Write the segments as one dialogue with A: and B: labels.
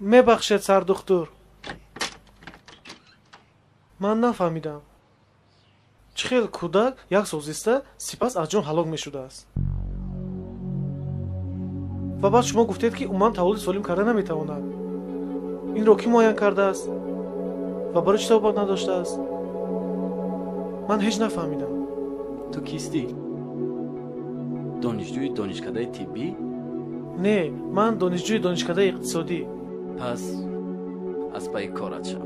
A: мебахшед сардухтур. ман нафаҳмидам. чӣ хел кӯдак як сол зиста сипас аз ҷон ҳалок мешудааст. ва баъд шумо гуфтед ки уман таваллуди солим карда наметавонад. инро кӣ муайян кардааст ва барои чӣ табобат надоштааст? ман ҳеҷ нафаҳмидам.
B: ту кистӣ? донишҷӯи донишкадаи тиббӣ?
A: не, ман донишҷӯи донишкадаи иқтисодӣ.
B: пас аз пайи корат шав.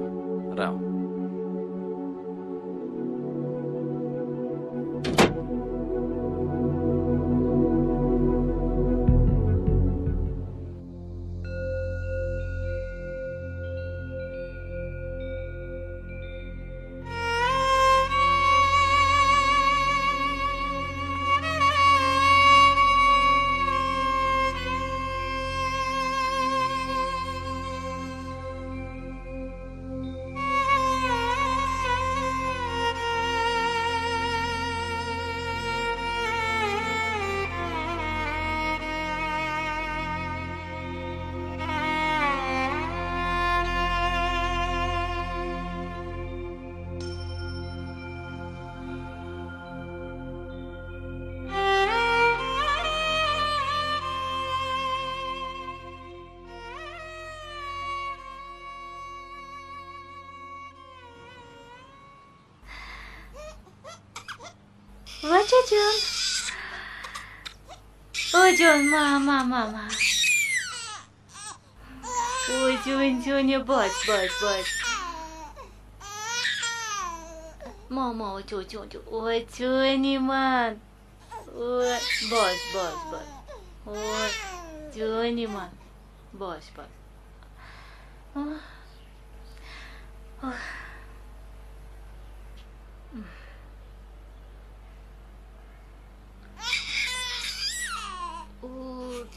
B: рав.
C: Vacha jon. Jon, mama. Jon, bosh. Mama, jon. Joniman. Bosh. Joniman. Bosh.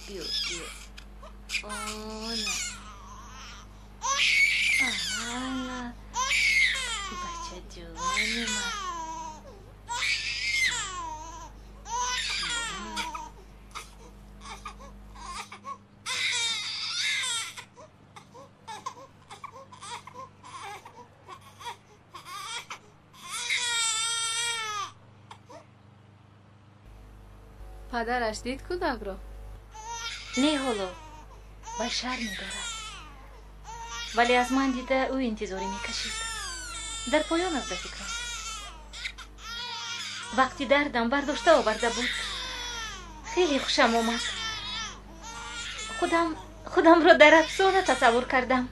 C: Piu. Ala. Baca Joniman.
D: پدرش دید کودک را؟
C: نه حالا و شرم می‌دارد، ولی از من دیده او انتظاری می‌کشید. در پایان از فکرم وقتی دردم برداشته آورده بود خیلی خوشم آمد. خودم را در افسانه تصور کردم.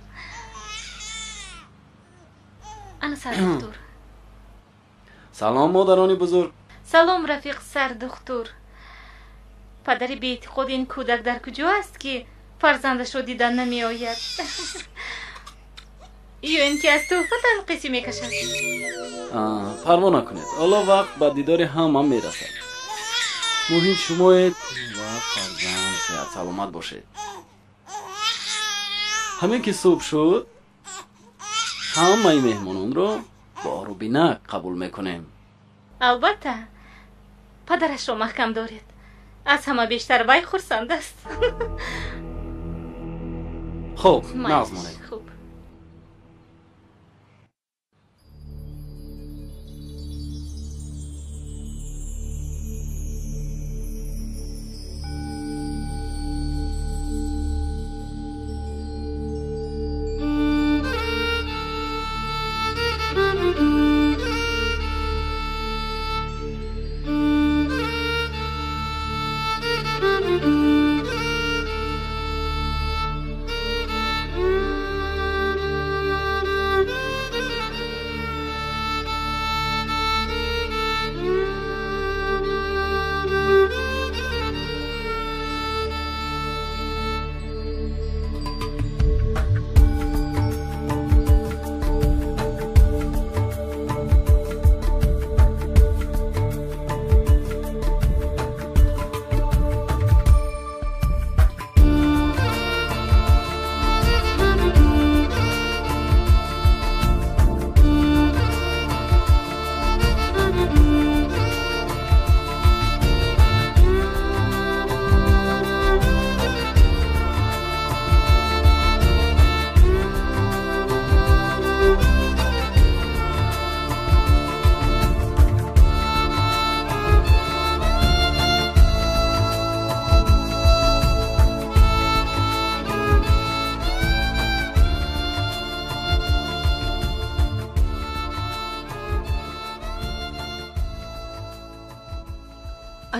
C: انا سردختور.
B: سلام مادران بزرگ.
C: سلام رفیق سردختور. پدری بی اعتقاد این کودک در کجا است که فرزندش رو دیدن نمی آید؟ یا اینکه از توفه تنقیسی می کشد؟
B: پروا نکنید، حالا وقت با دیدار هم میرسد. مهم شمایید و فرزند صحت سلامت باشید. همین که صبح شد همه مهمانان رو با آروبینک قبول میکنیم.
C: البته پدرش رو محکم دارید. از همه بیشتر وی خرسند است.
B: خب نازمانید.
C: خوب.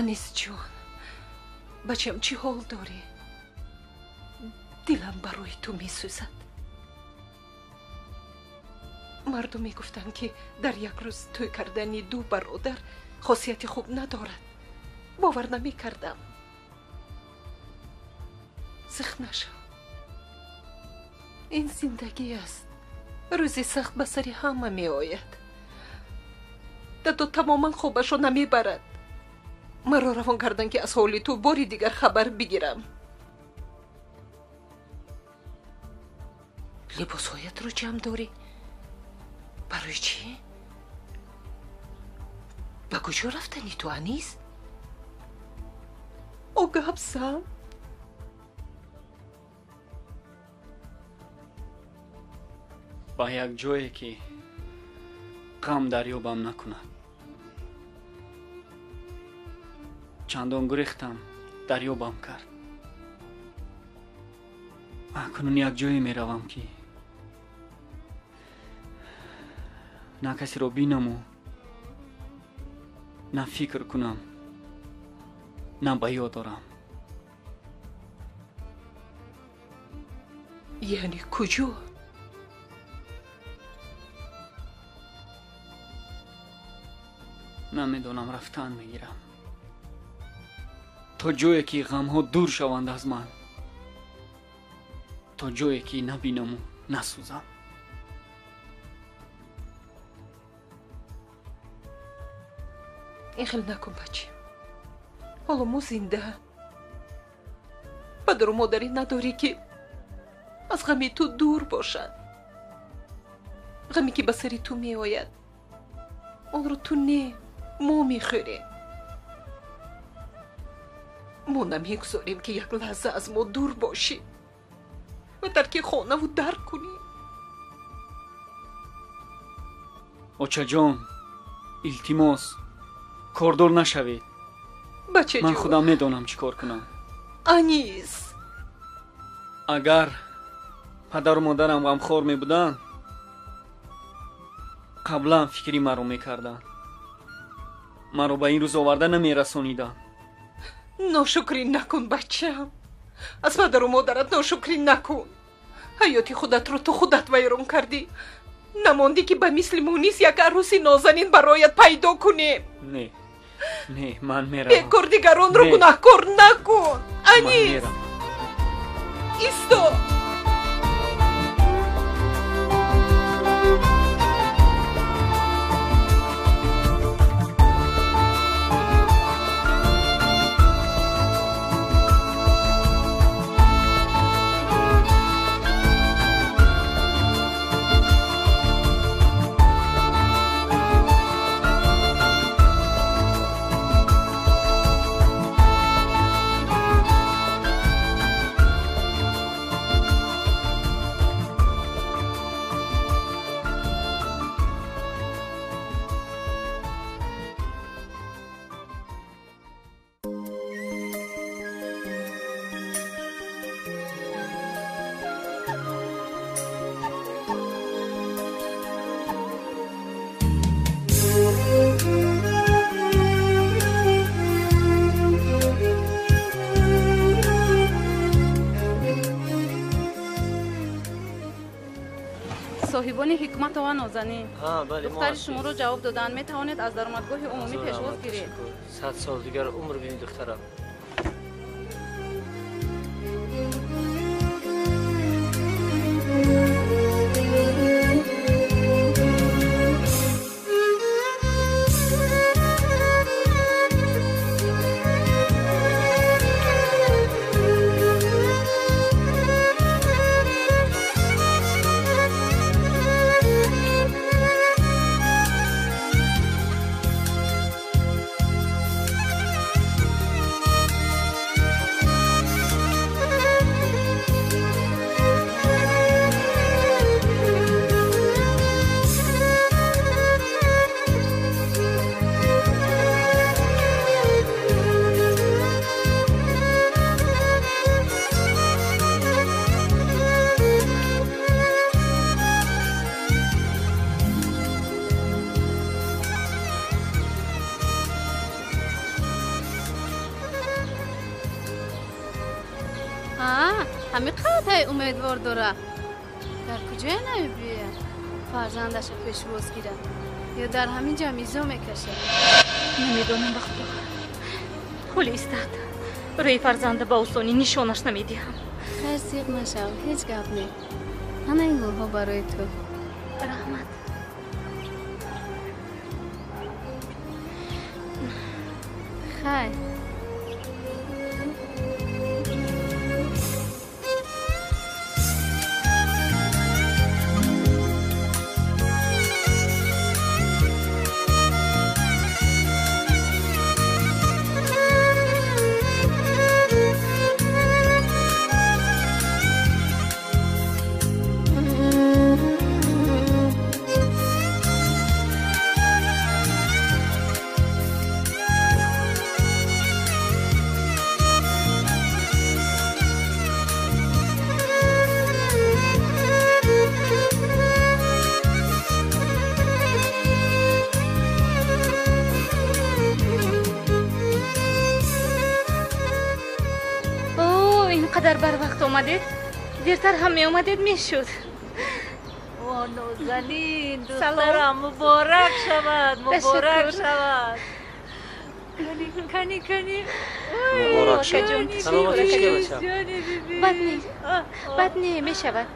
E: انیس جون، بچم چی حال داری؟ دلم برای تو می سوزد. مردم می گفتن که در یک روز توی کردنی دو برادر خاصیت خوب ندارد. باور نمی کردم. سخت نشو. این زندگی است. روزی سخت به سر همه می آید. دو تماما خوبشو نمی برد. مرا روان کردن که از حال تو باری دیگر خبر بگیرم. لباسهایت رو جمع داری؟ برای چی؟ به کجا رفتنی تو انیس؟ او گبسم؟
F: با یک جایی که غم دریابم نکند. چندان گریختم دریابم کرد. اکنون یک جایی می روم که نه کسی را بینم و نه فکر کنم نه به یاد دارم.
E: یعنی کجا؟
F: نمیدونم، رفتن میگیرم تا جایی که غم ها دور شوند از من، تا جایی که نبینم و نسوزم.
E: این خیلی نکن بچه. حالا ما زنده پدر و مادری نداری که از غمی تو دور باشد. غمی که به سری تو می آید آن رو تو نه ما می خوریم. ما نمی گذاریم که یک لحظه از ما دور باشی و ترک خانه و در کنی.
F: آچه جان، التماس کاردار نشوید.
E: بچه
F: من
E: جون،
F: خودم میدونم چی کار کنم.
E: انیس،
F: اگر پدر و مادرم غمخوار می بودن قبلا فکری مرا می کردن، مرا به این روز آورده نمی رسانیدن.
E: ناشکری نکن بچم. از پدر و مادرت ناشکری نکن. حیاتی خودت رو تو خودت ویران کردی. نماندی که به مثل مونیس یک عروسی نازنین برایت پیدا کنیم.
F: نه نه، من میرم.
E: بیکار دیگران رو گناهکار نکن.
F: من
E: انیس
F: میرم.
E: ایستا.
D: صاحبان حکمت و نازنین،
G: بله،
D: دختر شما رو جواب دادن. می توانید از درآمدگاه عمومی پیشواز گیرید.
G: 100 سال دیگر عمر ببینید دخترم.
H: هی امیدوار داره در کجای نمیبیه فرزندش پیشواز گیره یا در همین جا میزو میکشه
C: نمیدونم به خدا ولی استاد روی فرزند با اوسانی نشانش نمیدیم
H: خیر سیق نشو هیچ گپ نی همه این گلها برای تو
C: رحمت
H: خیر
C: اینقدر بر وقت اومدید دیرتر هم می اومدید میشد
I: و نازنین دخترم مبارک شود مبارک شود کنی
G: مبارک شود سلامتی که بچم
C: بد نی می شود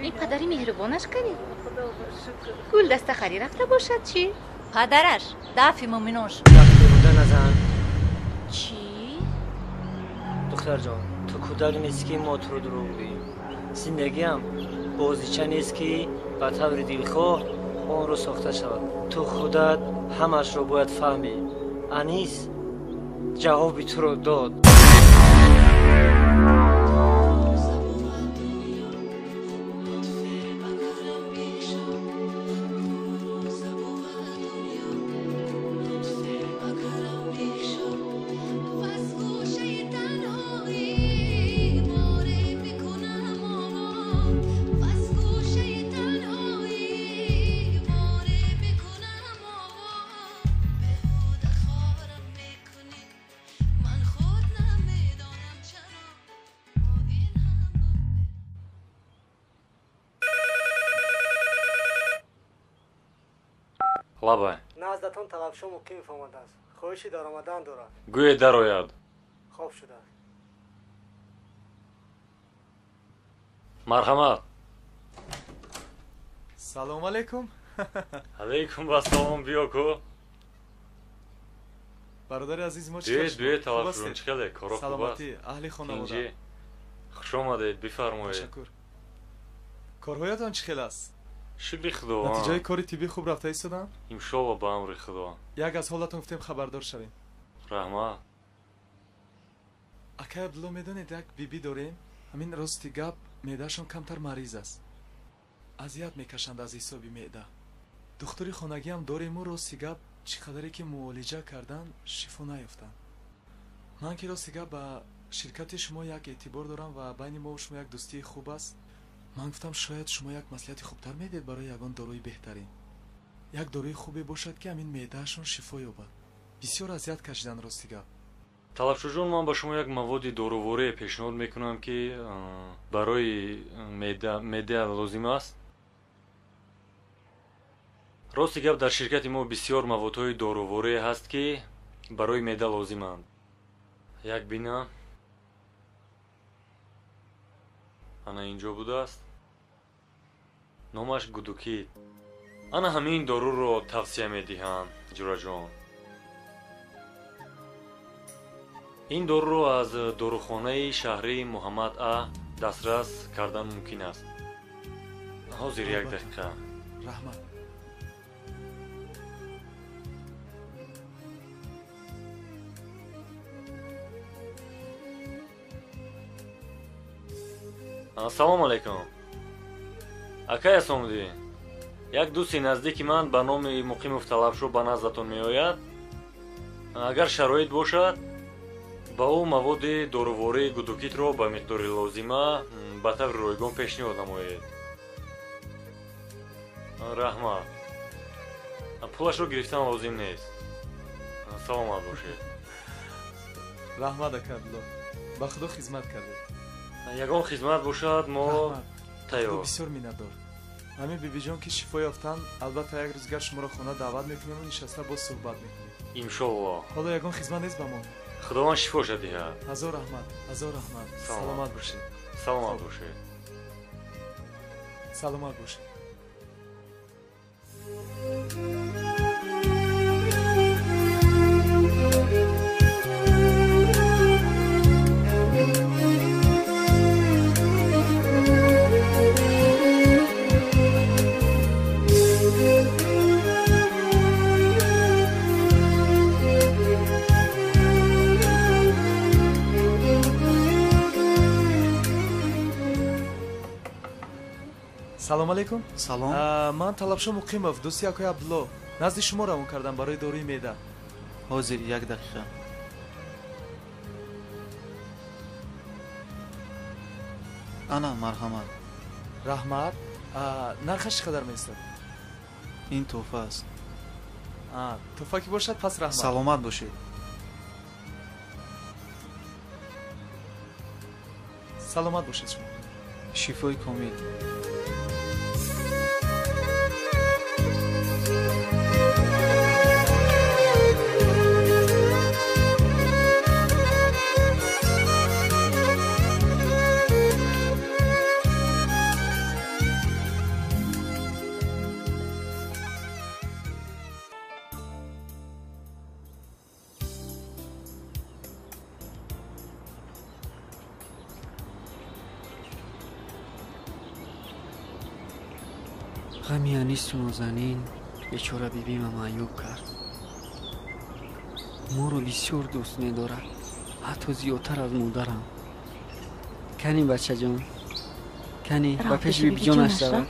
C: اینقدری مهربانش کنی گل دست خری رفته باشد چی؟
I: پدرش دفی مومینوش
G: دفتی بوده نزن
C: چی؟
G: دختر جان تو کودک نیست که ما تو رو دروغ بگیم زندگی هم بازیچه نیست که به طور دلخواه اون رو ساخته شود تو خودت همش رو باید فهمی انیس جوابی تو رو داد
J: لابай
K: наздатон талабшо муқим фомадааст хоҳиши даромадан дорад
J: гӯе дарояд
K: хоб шудааст
J: марҳамат
L: салому алайкум
J: алайкум ассалом биё ку
L: бародари азиз мо
J: дуе талабшурун чӣ қаде коро хуб аст
L: саломатӣ аҳли хонавода
J: хуш омадед бифармоед
L: ташаккур корҳоятон чӣ хел аст
J: шукри худо
L: натиҷаи кори тиббӣ хуб рафта истодан
J: иншолло ба амри худо
L: як аз ҳолатон гуфтем хабардор шавем
J: раҳмат
L: акай абдулло медонед як бибӣ дорем ҳамин рости гап меъдаашон камтар мариз аст азият мекашанд аз ҳисоби меъда духтури хонагиам дорему рости гап чӣ қадаре ки муолиҷа кардан шифо наёфтанд ман ки рости гап ба ширкати шумо як эътибор дорам ва байни мо шумо як дӯстии хуб аст ман гуфтам шояд шумо як маслиҳати хубтар медиҳед барои ягон дорои беҳтарин як дорои хубе бошад ки ҳамин меъдаашон шифо ёбад бисёр азият кашидан рости гап
J: талабшуҷон ман ба шумо як маводи доруворие пешниҳод мекунам ки барои меъда лозим аст рости гап дар ширкати мо бисёр маводҳои доруворие ҳаст ки барои меъда лозиманд як бина ана инҷо будааст номаш гудукит ана ҳамин доруро тавсия медиҳам ҷураҷон ин доруро аз дорухонаи шаҳри муҳаммад А дастрас кардан мумкин аст ҳозир як дақиқа
L: раҳмат
J: ассалому алайкум акай аст омудӣ як дӯсти наздики ман ба номи муқимов талабшо ба наздатон меояд агар шароит бошад ба ӯ маводи дорувории гудукитро ба миқдори лозима ба таври ройгон пешниҳод намоед раҳмат пулашро гирифтан лозим нест саломат бошед
L: раҳмат ака абдулло ба худо хизмат кардед
J: ягон хизмат бошад мо тайёр.
L: бисёр миннатдор. ҳамин бибиҷон ки шифо ёфтанд, албатта як рӯзгар шуморо хона даъват мекунем ва нишаста боз суҳбат мекунем.
J: иншоллоҳ.
L: ҳоло ягон хизмат нест ба мо.
J: худованд шифоша диҳад.
L: ҳазор раҳмат, ҳазор раҳмат. Саломат бошед.
J: Саломат бошед.
L: Саломат бошед. салом алейкум.
M: салом.
L: ман талабшо муқимов дӯсти акои абдулло назди шумо равон кардам барои дории меъда.
M: ҳозир як дақиқа. ана марҳамат.
L: раҳмат. нархаш чӣ қадар меистад?
M: ин тӯҳфа аст.
L: тӯҳфа ки бошад пас раҳмат.
M: саломат бошед.
L: саломат бошед шумо.
M: шифои комил.
F: ғами анису нозанин бечора бибима маъюб кард. моро бисёр дӯст медорад, ҳатто зиёдтар аз модарам. кани бачаҷон, кани ба пеши бибиҷонаш равад.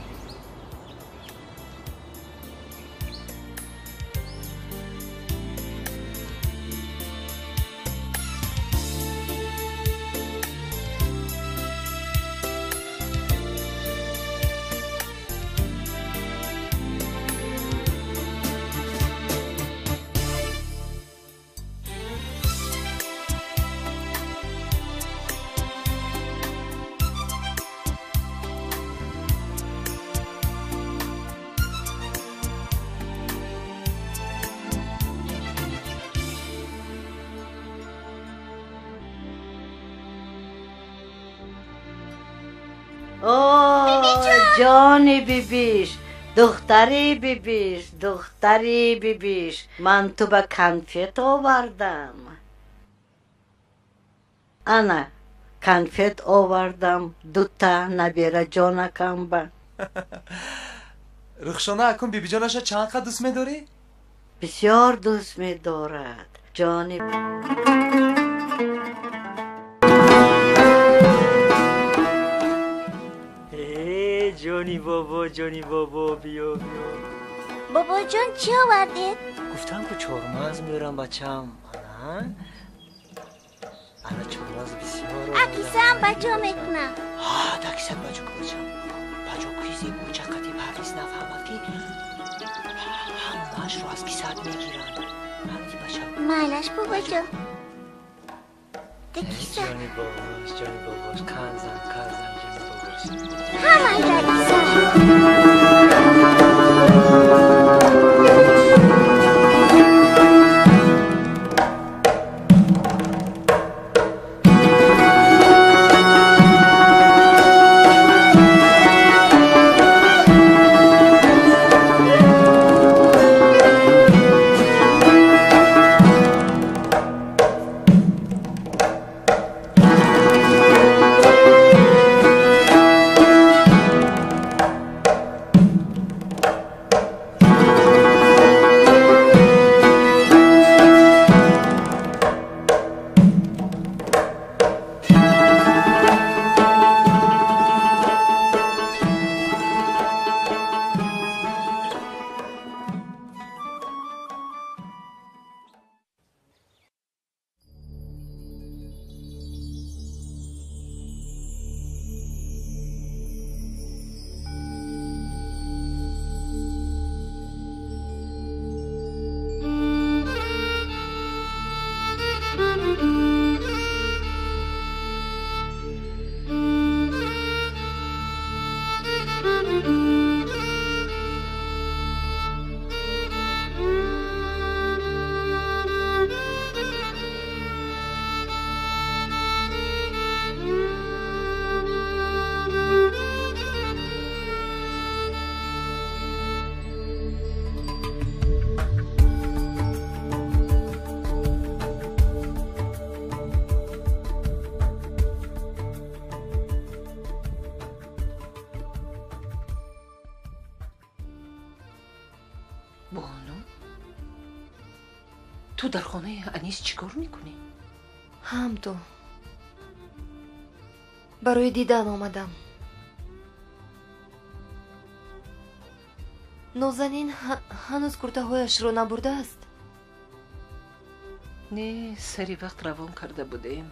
N: جانی بیبیش دختری بیبیش من تو به کنفت آوردم. انا کنفت آوردم دوتا نبیره جانکم با.
L: رخشانه اکن بیبی جانش چند قد دوست میداری؟
N: بسیار دوست میدارد جانی.
G: جانی بابا بیا
O: بابا جان چی آوردید؟
G: گفتم که چهارمغز میارم بچم. انا چهارمغز بسیار
O: اکیسه هم بچه میکنم.
G: دکیسه بچه که بچم بچه کریزی بوچه قدی پریز نفهمد که همهاش رو از کیسات میگیرن. همتی بچم
O: مالش بابا جان دکیسه
G: جانی باباش کنزن جانی باباش
O: همه دکیسه
E: بانو تو در خانه انیس چیکار میکنی؟
P: همدو برای دیدن آمدم. نازنین هنوز کرته هایش رو نبرده است؟
E: نه، سری وقت روان کرده بودیم،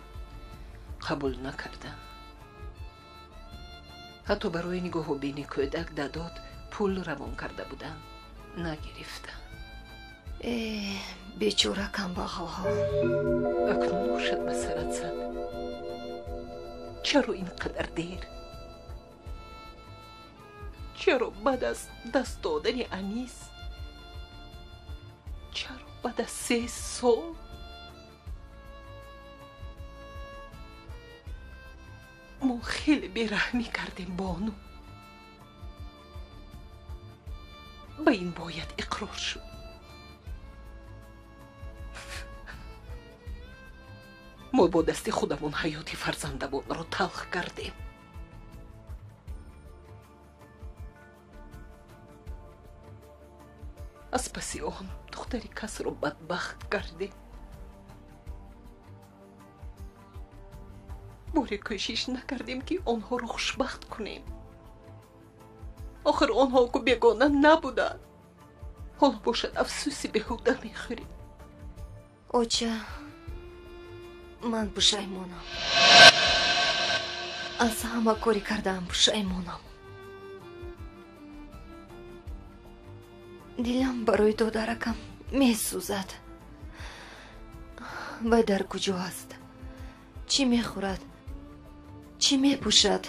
E: قبول نکردم. حتی برای نگاه و بینی کودک داداد پول روان کرده بودم، نگرفتم.
P: بیچاره کمبغل ها.
E: اکنون باشد به سرت زد. چرا اینقدر دیر؟ چرا بعد از دست دادن انیس؟ چرا بعد از 3 سال؟ ما خیلی بیرحمی کردیم بانو. به این باید اقرار شد. ما با دست خودمون حیات فرزندمون رو تلخ کردیم. از پس آن دختری کس رو بدبخت کردیم. باری کوشش نکردیم که آنها رو خوشبخت کنیم. آخر آنها که بیگانه نبودن. حالا باشد افسوسی بهوده میخوریم.
P: اوچه من پشیمانم. از همه کاری کردم پشیمانم. دلم برای دخترکم میسوزد. وی در کجا است؟ چی میخورد؟ چی میپوشد؟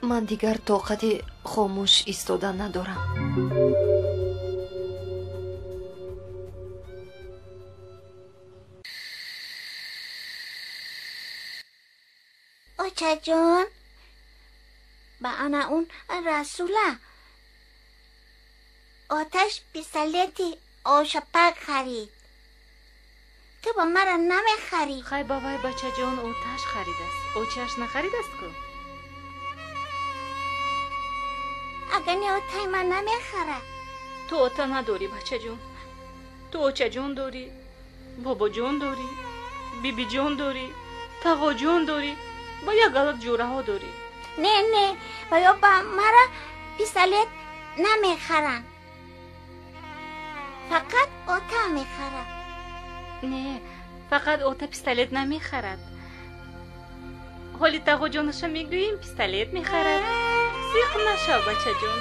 P: من دیگر طاقت خاموش ایستادن ندارم.
O: اوچه جان با انا اون رسوله آتش پیستلتی آشپک خرید. تو با مرا نمیخری؟
C: خی بابای بچه جان آتش خرید است. اوچهش نخرید است که
O: اگر نه آتای من نمیخره.
C: تو آتا نداری بچه جان. تو اوچه جان داری، بابا جان داری، بیبی جان داری، تقا جان داری، با یک غلط جوره ها داری.
O: نه بایا با مرا پیستلت نمیخرن، فقط آتا میخره.
C: نه فقط آتا پیستلت نمیخرد. حالی تقا جانشو میگوییم پیستلت میخرد. سیخ نشو بچه جان.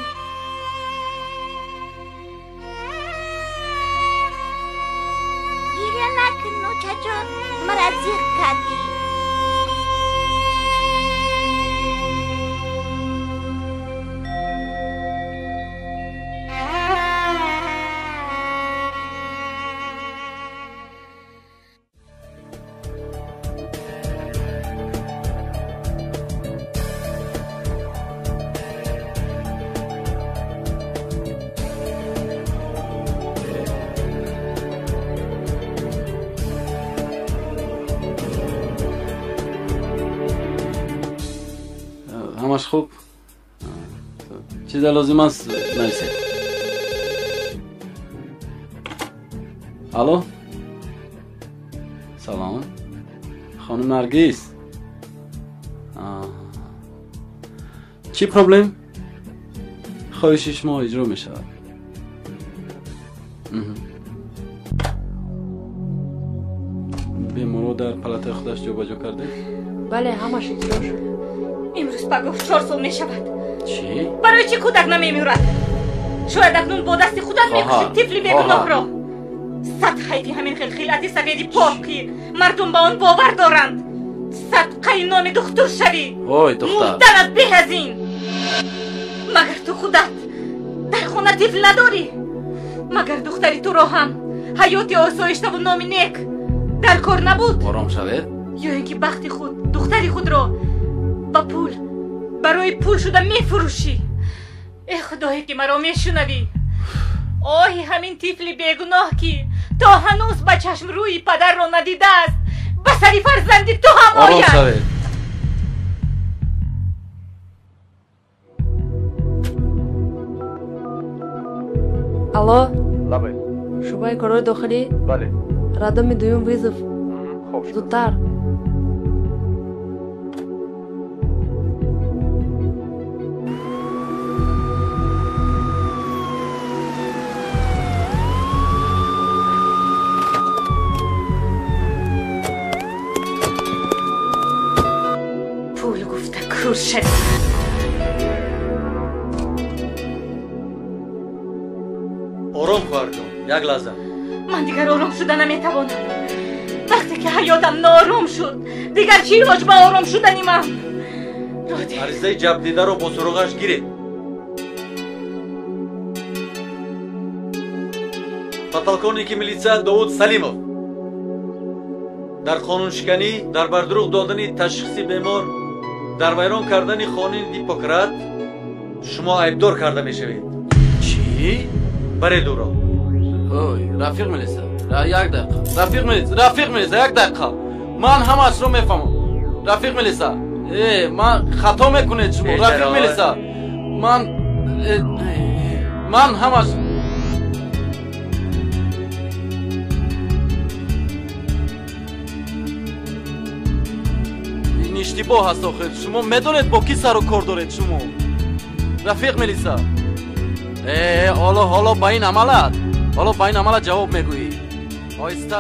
O: گیره نکن اوچه جان، مرا زیخ کردی.
B: همش خوب. چیز لازم است نویسید. الو سلام خانم نرگس. چی پروبلم؟ خواهش شما اجرا می شود. بیمارو در پلات خودش جابجا کرده؟
E: بله همش اجرا شد.
C: امروز پگاه 4 سال می شود.
B: چی؟
C: برای چی کودک نمیمیرد؟ شاید اکنون با دست خودت میکشید طفلی بیگناه را. صد خیلی همین خلخیلتی سفیدی پاکی مردم با آن باور دارند. صد قی نام دختر شوی.
B: وای دختر
C: مردنت به از این. مگر تو خودت در خانه طفل نداری؟ مگر دختری تو را هم حیاتی آسایشته و نام نیک در کار نبود؟
B: آرام شوید؟
C: یا اینکه بخت خود دختری خود را با پول برای پول شده میفروشی؟ ای خدایی که مرا میشنوی. آهی همین طفل بیگناه که تا هنوز به چشم روی پدر را ندیده است به سری فرزندی تو هم
B: آرام
C: آید.
B: شوید.
Q: алло
R: лабай
Q: шубаи корҳои дохилӣ
R: бале
Q: радоми дуюм вызов зудтар
C: پول گفته کور شد
R: آرام خواهر جان یک لحظه
C: من دیگر آرام شدن نمیتوانم وقتی که حیاتم ناآرام شد دیگر چی علاج به آرام شدنی من
R: عریضه جب دیده رو با سراغش گیرید پاتالکونیکی میلیسیا داود سلیمов در قانون شکنی در بردروغ دادن تشخیص بیمار در ویران کردن خانه دیپوکرات شما عیبدار کرده میشوید
B: چی؟
R: برای دورا
B: اوی رفیق میلیسا یک دقیقه رفیق میلیسا یک دقیقه من همش رو میفهمم رفیق میلیسا من خطا میکنه شما رفیق میلیسا من همش این اشتباه هست آخر شما میدونید با کی سر و کار دارید شما رفیق میلیسا حالا با این عملت جواب میگویی آیسته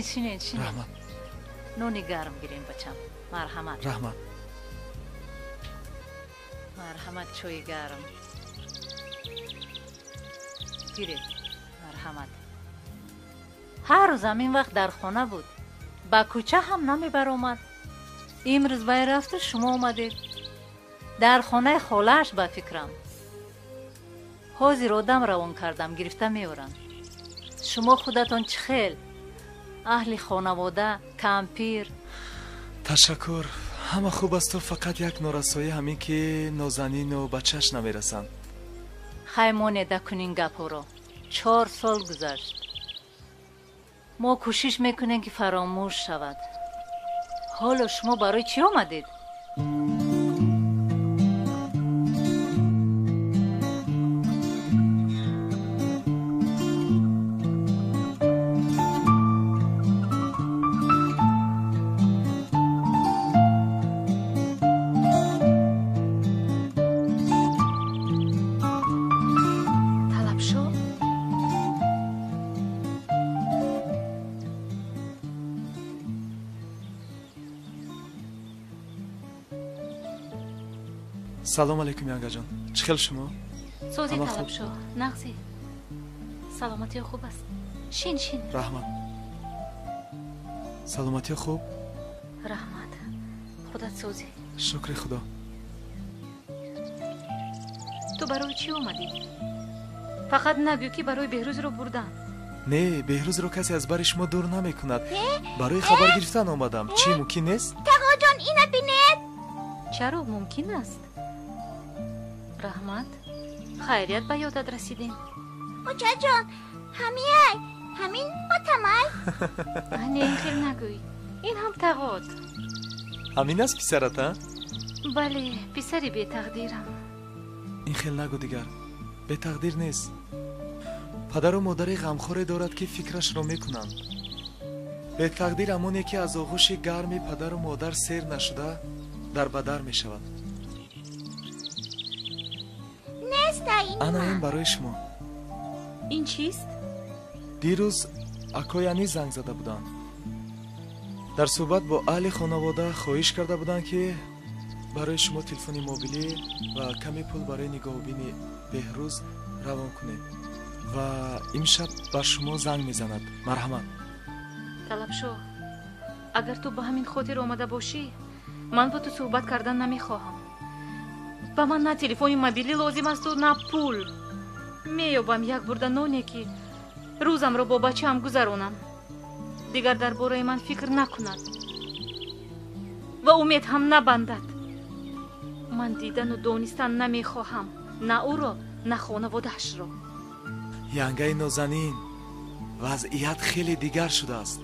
I: چینه
L: رحمت
I: نونی گرم گیرین بچم مرحمت مرحمت چوی گرم گیرید مرحمت هر روز این وقت در خانه بود با کوچه هم نمی بر اومد امروز بای رفته شما اومدید در خانه خالهش با فکرم حاضر آدم روان کردم گرفته میورن شما خودتون چه خیل اهل خانواده کمپیر
L: تشکر همه خوب است و فقط یک نارسایی همین که نازنین و بچهش نمیرسند
I: خیمانه دکنین گپو رو 4 سال گذشت ما کوشش میکنیم که فراموش شود حالا شما برای چی آمدید؟
L: سلام علیکم یانگا جان چه خیل شما؟
C: سوزی طلب شو نغزی سلامتی خوب است شین
L: رحمت سلامتی خوب؟
C: رحمت خودت سوزی
L: شکر خدا
C: تو برای چی اومدی؟ فقط نگو که برای بهروز رو بردن
L: نه بهروز رو کسی از برای شما دور نمی کند برای خبر گرفتن آمدم چی ممکن نیست؟
O: تقا جان اینه بینید
C: چرا ممکن است؟ رحمت خیریت به یادت رسیدیم
O: اوچه جان همین با تمای
C: نه خیلی نگوی این هم تقاد
L: همین است پسرت ها؟
C: بله پسری بی تقدیرم
L: این خیلی نگو دیگر به تقدیر نیست падару модари ғамхоре дорад ки фикрашро мекунанд. бетақдир ҳамоне ки аз оғӯши гарми падару модар сер нашуда дарбадар мешавад. ана ин барои шумо.
C: ин чист?
L: дирӯз акояни занг зада буданд. дар суҳбат бо аҳли хонавода хоҳиш карда буданд ки барои шумо телефони мобилӣ ва каме пул барои нигоҳубини беҳрӯз равон кунем ва имшаб ба шумо занг мезанад. марҳамат.
C: талабшо, агар ту ба ҳамин хотир омада бошӣ, ман бо ту суҳбат кардан намехоҳам. ба ман на телефони мобилӣ лозим асту на пул. меёбам як бурда ноне ки рӯзамро бо бачаам гузаронам. дигар дар бораи ман фикр накунад ва умед ҳам набандад. ман дидану донистан намехоҳам, на ӯро, на хонаводаашро.
L: янгаи нозанин, вазъият хеле дигар шудааст.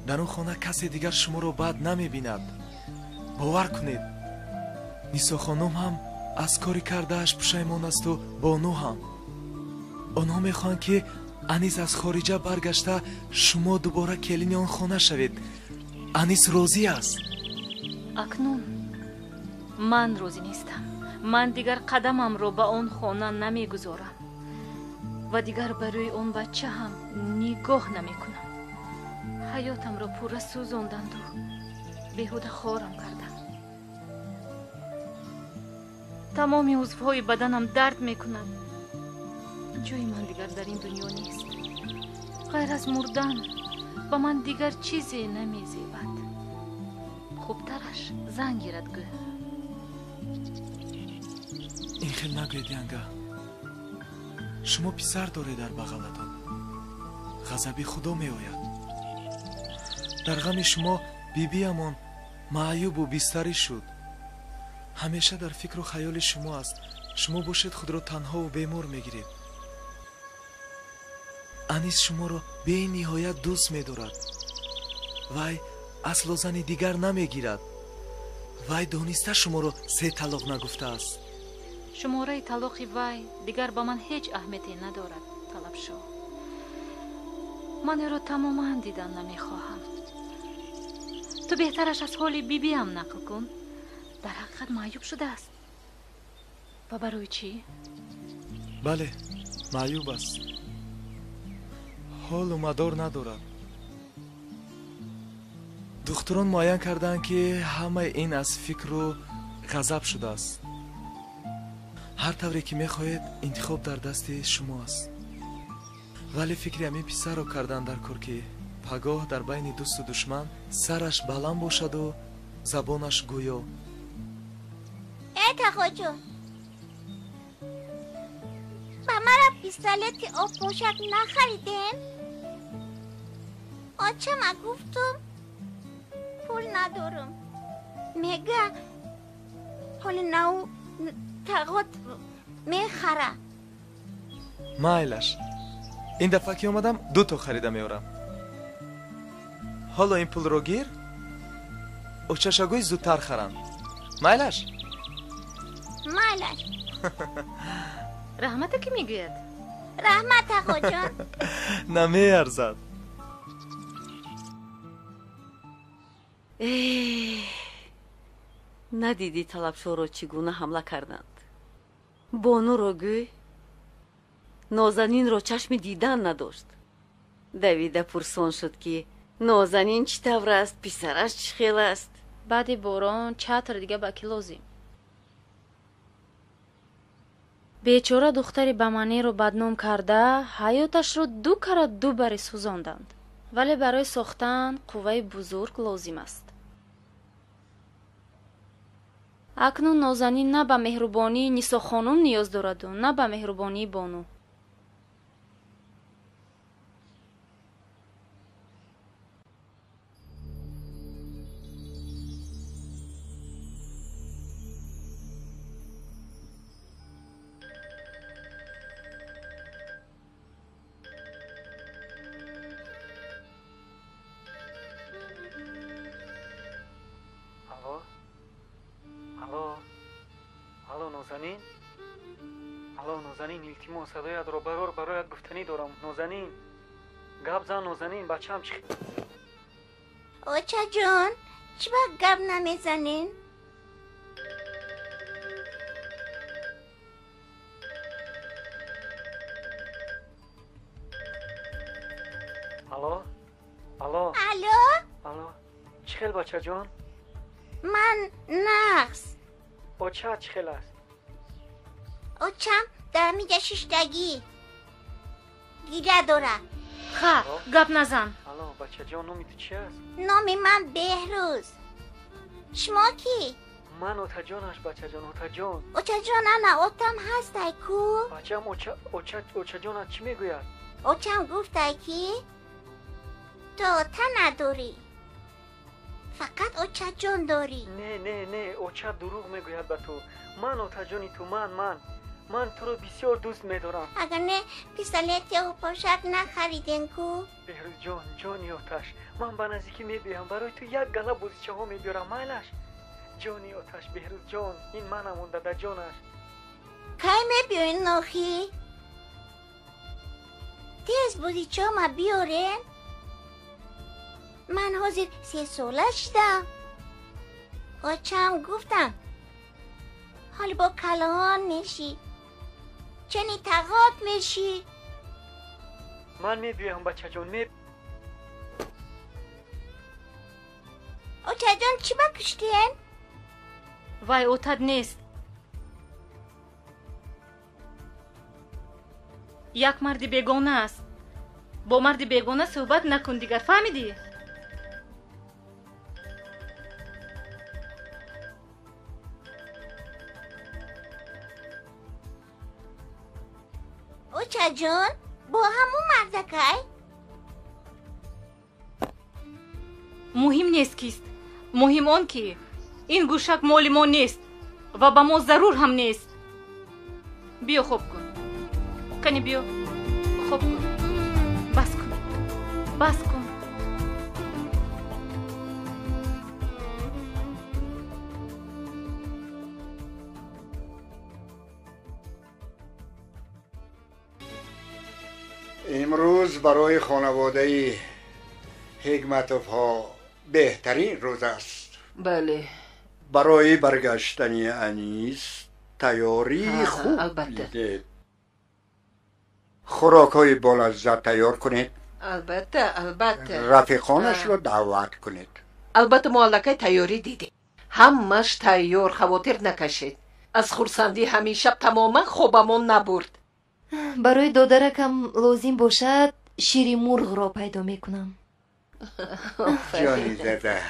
L: дар он хона касе дигар шуморо баъд намебинад. бовар кунед, нисо хонум ҳам аз кори кардааш пушаймон асту бону ҳам. онҳо мехоҳанд ки анис аз хориҷа баргашта шумо дубора келини он хона шавед. анис розӣ аст.
C: акнун ман розӣ нестам. ман дигар қадамамро ба он хона намегузорам ва дигар барои он бача ҳам нигоҳ намекунам. ҳаётамро пурра сӯзонданду беҳуда хорам карданд. тамоми узвҳои баданам дард мекунад. ҷои ман дигар дар ин дунё нест. ғайр аз мурдан ба ман дигар чизе намезебад. хубтараш занг гирад гӯ.
L: ин хел нагӯед янга. шумо писар доред дар бағалатон. ғазаби худо меояд. дар ғами шумо бибиамон маъюбу бистарӣ шуд. ҳамеша дар фикру хаёли шумо аст. шумо бошед худро танҳову бемор мегиред. анис шуморо бениҳоят дӯст медорад. вай асло зани дигар намегирад. вай дониста шуморо се талоқ нагуфтааст.
C: шумораи талоқи вай дигар ба ман ҳеҷ аҳамияте надорад. талабшо, ман эро тамоман дидан намехоҳам. ту беҳтараш аз ҳоли бибиам нақл кун. дар ҳақиқат маъюб шудааст. ва барои чӣ?
L: бале, маъюб аст. ҳолу мадор надорад. духтурон муайян карданд ки ҳамаи ин аз фикру ғазаб шудааст. ҳар тавре ки мехоҳед интихоб дар дасти шумо аст. вале фикри ҳамин писарро карданд дар кор ки пагоҳ дар байни дӯсту душман сараш баланд бошаду забонаш гӯё.
O: тақоҷон, ба мара пистолети обпошак нахаридем? очама гуфтум пул надорам. мега ҳоли нав тағот мехара.
L: майлаш, ин дафъа ки омадам 2 то харида меорам. ҳоло ин пулро гир, очашагӯи зудтар харанд. майлаш?
O: майлаш.
C: раҳмата ки мегӯяд?
O: раҳмат тақоҷон.
L: намеарзад.
N: надидӣ талабшоро чӣ гуна ҳамла карданд. бонуро гӯй, нозанинро чашми дидан надошт. давида пурсон шуд ки нозанин чӣ тавр аст, писараш чӣ хел аст.
D: баъди борон чатр дига ба кӣ лозим? бечора духтари баманеро бадном карда ҳаёташро 2 карат 2 баре сӯзонданд. вале барои сохтан қувваи бузург лозим аст. акнун нозанин на ба меҳрубонии нисо хонум ниёз дораду на ба меҳрубонии бону.
G: алло нозанин,
F: الو نازنین، التماس صدایت را برایت گفتنی دارم. نازنین گپ زن. نازنین بچه‌م چی؟
O: اوچا جان چی با گپ نمیزنین؟
F: الو الو
O: الو
F: چی خیل بچه جان؟
O: من نقص
F: اوچا چی خیل است؟
O: اوچم در میگه ششتگی گیره داره.
D: گپ نزن.
F: الو بچه جان نامی تو چی است؟
O: نامی من بهروز. شما کی؟
F: من اوتا جانش بچه جان. اوتا جان.
O: اوچا جان انا اوتم هستی کو؟
F: بچه‌م اوچا جانت چی میگوید؟
O: اوچم گفته کی؟ تو اوتا نداری، فقط اوچا جان داری.
F: نه اوچا دروغ میگوید به تو. من اوتا جانی تو. من تو رو بسیار دوست میدارم.
O: اگر نه پیستالت یا پوشک نخریدین کو؟
F: بهروز جان جانی اوتش، من به نزدیکی میبیم برای تو یک گله بوزیچه ها میبیارم. مایلش جانی اوتش. بهروز جان این منم مونده در جانش.
O: کی میبیارین نوخی؟ تیز بوزیچه ما بیارین؟ من حاضر 3 ساله شدم. اوچم گفتم حال با کلاهان میشی، چنی تقاط میشی.
F: من میبیم بچه جان.
O: اوچا جان چی بکشتین؟
D: وای اوتد نیست. یک مرد بیگانه است. با مرد بیگانه صحبت نکن دیگر، فهمیدی؟
O: اوچا جان با همون مردکی؟
D: مهم نیست کیست. مهم آن که این گوشک مال ما نیست و با ما ضرور هم نیست. بیا خوب کن. کنی بیا خوب کن. بس کن.
S: امروز برای خانواده حکمتوف ها بهترین روز است.
E: بله.
S: برای برگشتن انیس تیاری خوب
E: البته.
S: خوراک های بلذت تیار کنید.
E: البته.
S: رفیقانش رو دعوت کنید.
E: البته معلقه تیاری دیدی. همش تیار، خواطر نکشید. از خورسندی همین شب تماما خوابمون نبرد.
P: برای دادرکم لازم باشد شیر مرغ را پیدا میکنم.
S: جانی زده.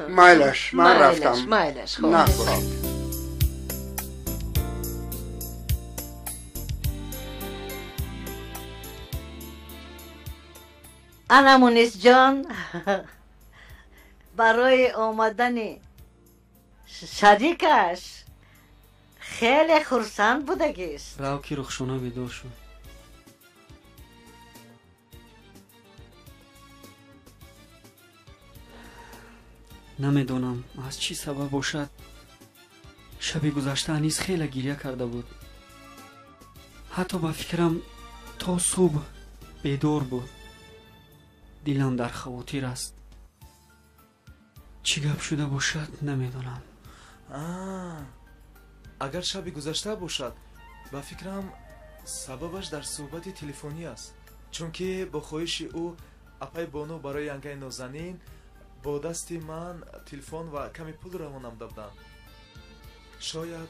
S: مایلش من رفتم.
E: مایلش
S: نخورید.
T: انا مونس جان برای آمدن شریکش خیلی خرسند بودگیست.
F: راو کی رخشونه بیدار شد. نمیدونم از چی سبب باشد شبی گذشته انیس خیلی گریه کرده بود. حتی با فکرم تا صبح بیدار بود. دلم در خواطر است. چی گپ شده باشد نمیدونم.
L: اگر شبی گذشته باشد با فکرم سببش در صحبت تلفنی است، چون که با خواهش او اپای بانو برای انگای نازنین با دست من تلفن و کمی پول روانم دادند. شاید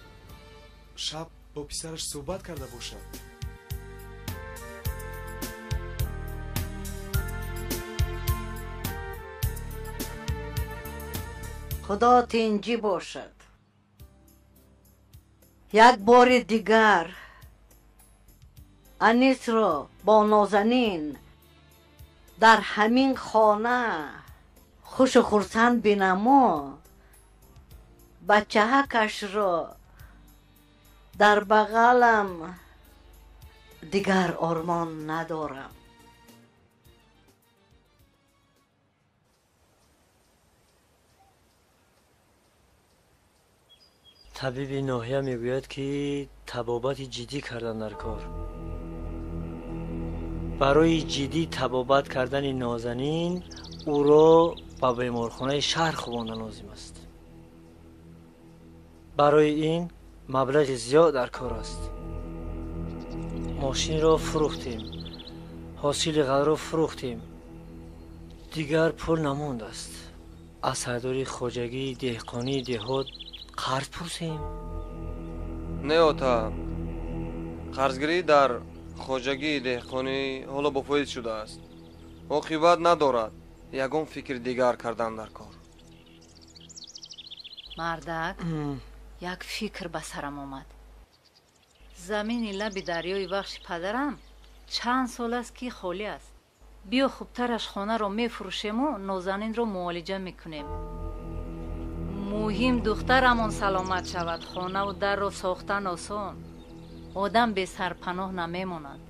L: شب با پسرش صحبت کرده باشد.
T: خدا تنجی باشد. یک بار دیگر انیس را با نازنین در همین خانه خوش و خرسند بینما، بچه‌کش را در بغلم دیگر آرمان ندارم.
G: طبیب ناحیه میگوید که табобати ҷиддӣ кардан дар кор. барои ҷиддӣ табобат кардани нозанин ӯро ба беморхонаи шаҳр хӯбондан лозим аст. барои ин маблағи зиёд дар кор аст. мошинро фурӯхтем, ҳосили ғалро фурӯхтем, дигар пул намондааст. аз сайдори хоҷагии деҳқонии деҳот қарз пурсем.
U: не ота, қарзгирӣ дар хоҷагии деҳқонӣ ҳоло ба фоиз шудааст. оқибат надорад ягон фикри дигар кардан дар кор.
I: мардак, як фикр ба сарам омад. замини лаби дарёи бахши падарам чанд сол аст ки холӣ аст. биё хубтараш хонаро мефурӯшему нозанинро муолиҷа мекунем. муҳим духтарамон саломат шавад. хонаву дарро сохтан осон. одам бесарпаноҳ намемонад.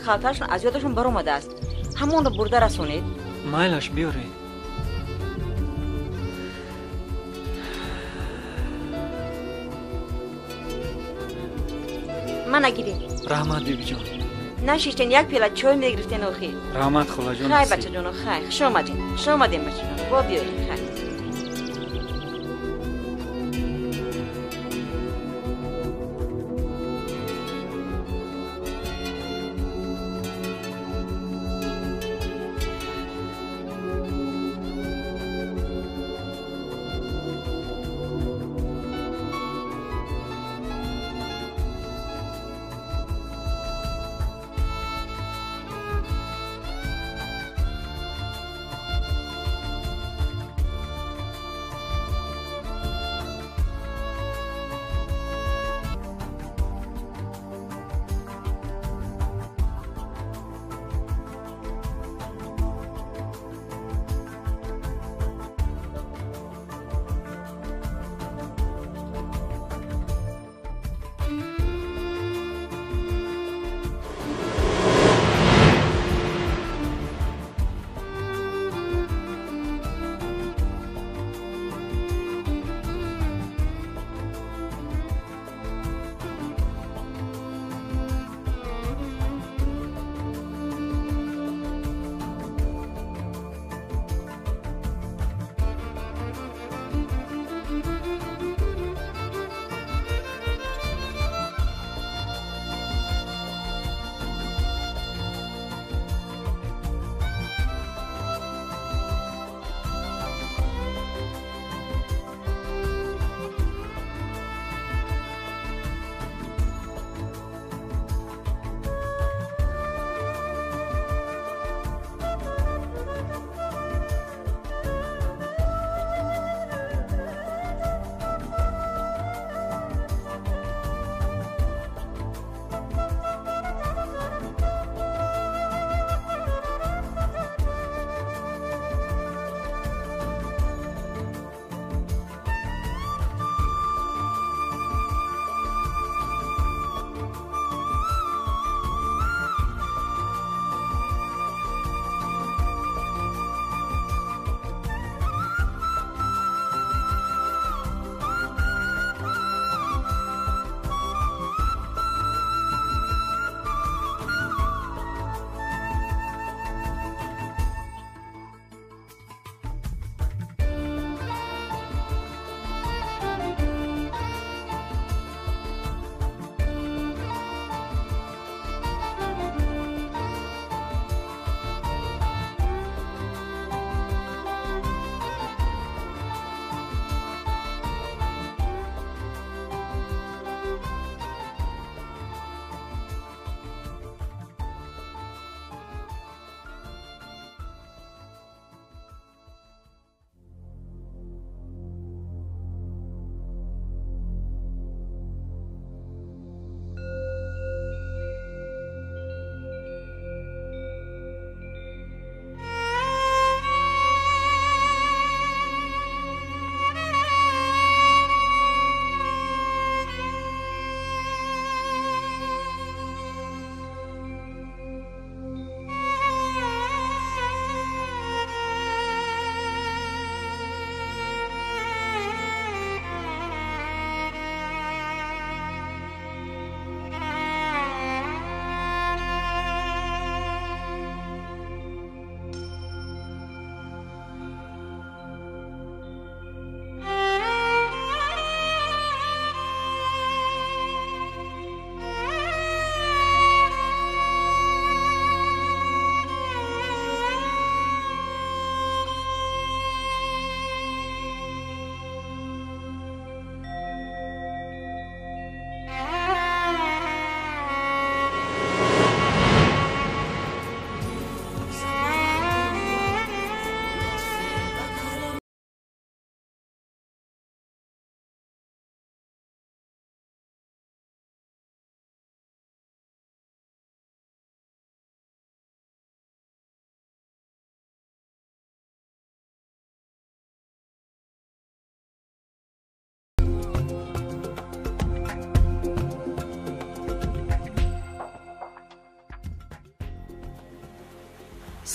C: خاطرشون از یادشون برآمده است. همون رو برده رسونید.
F: مایلش بیارید.
A: من نگیری.
F: رحمت بیبی جان.
A: نشیشتین یک پیاله چای میگرفتین آخی.
F: رحمت خلا جان.
A: خیر بچه جانو خیر. خوش آمدین. خوش آمدین بچه جانو. با بیایید خیر.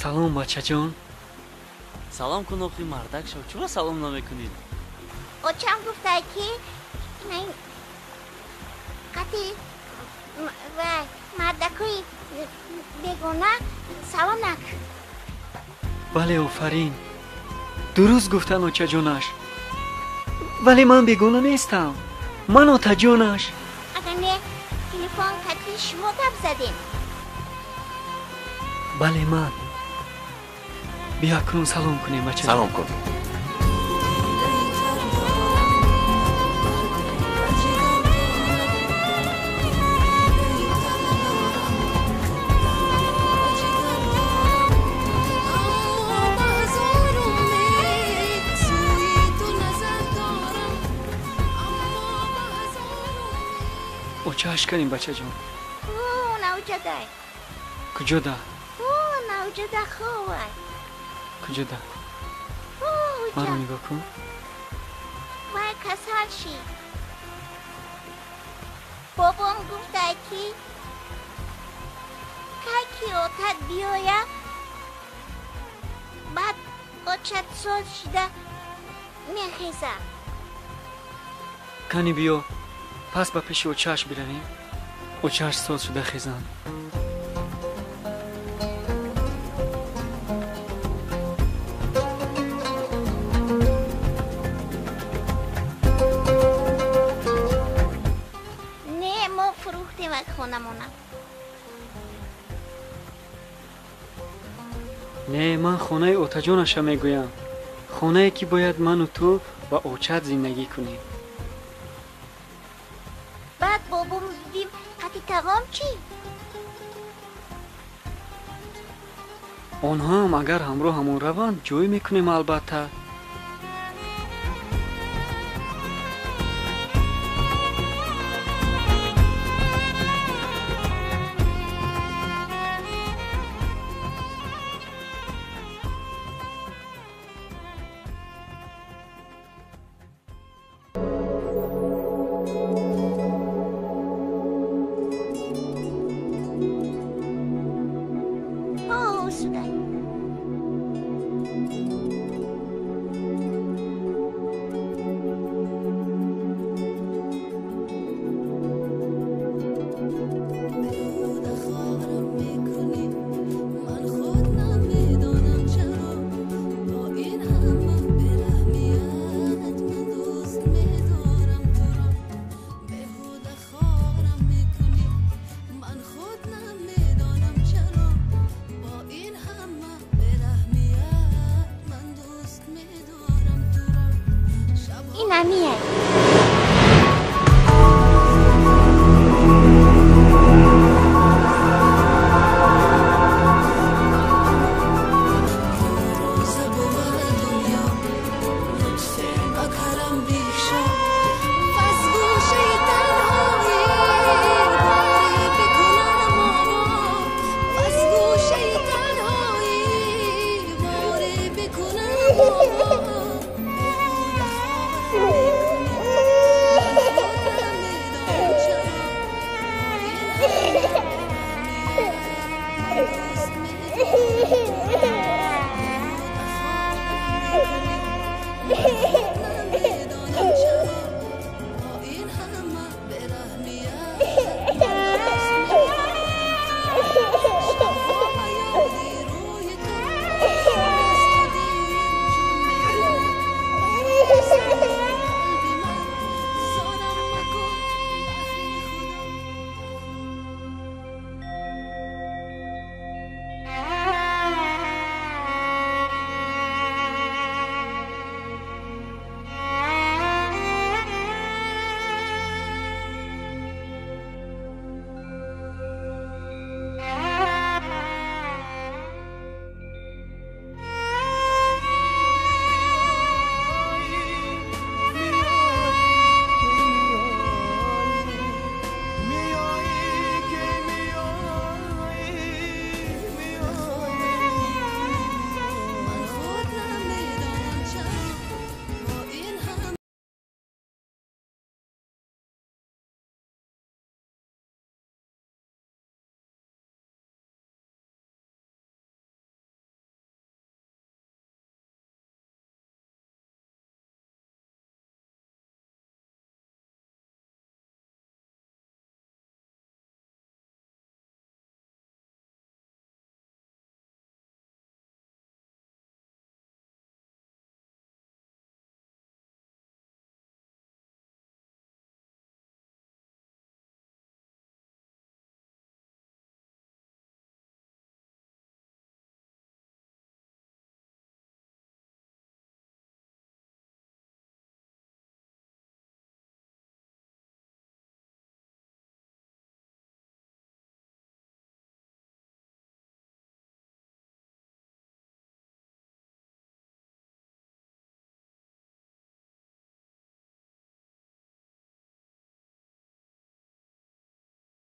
F: салом бачаҷон.
B: салом кун охи мардак шав. чура салом намекунед?
O: очам гуфта ки وای مردکوی بگونه سلام نک.
F: بله آفرین، درست گفتن اوچه جانش. ولی من بیگونه نیستم، من اوچه جانش.
O: اگر نه تلفن کتی شما گپ زدیم.
F: بله من. بیا کنون سلام کنیم بچه.
H: سلام کن.
F: اوچهش کنیم بچه جان.
O: او نوجده.
F: کجا ده؟
O: او نوجده خوبه.
F: کجا ده؟ من رو نگاه کن.
O: وای کسر شی. بابام گفته که اوتت بیایه بعد اوچت سال شده میخیزه.
F: کنی بیا پس به پیش اوچهش برویم. اوچهش سال شده خیزن.
O: نه ما فروختیم از خونمونه.
F: نه من خانه اوچه جانش میگویم. خانه که باید من و تو و اوچت زندگی کنیم.
O: بعد بابام دیدیم قطی تقام چی؟
F: آنها هم اگر همراه همون روند جوی میکنیم البته.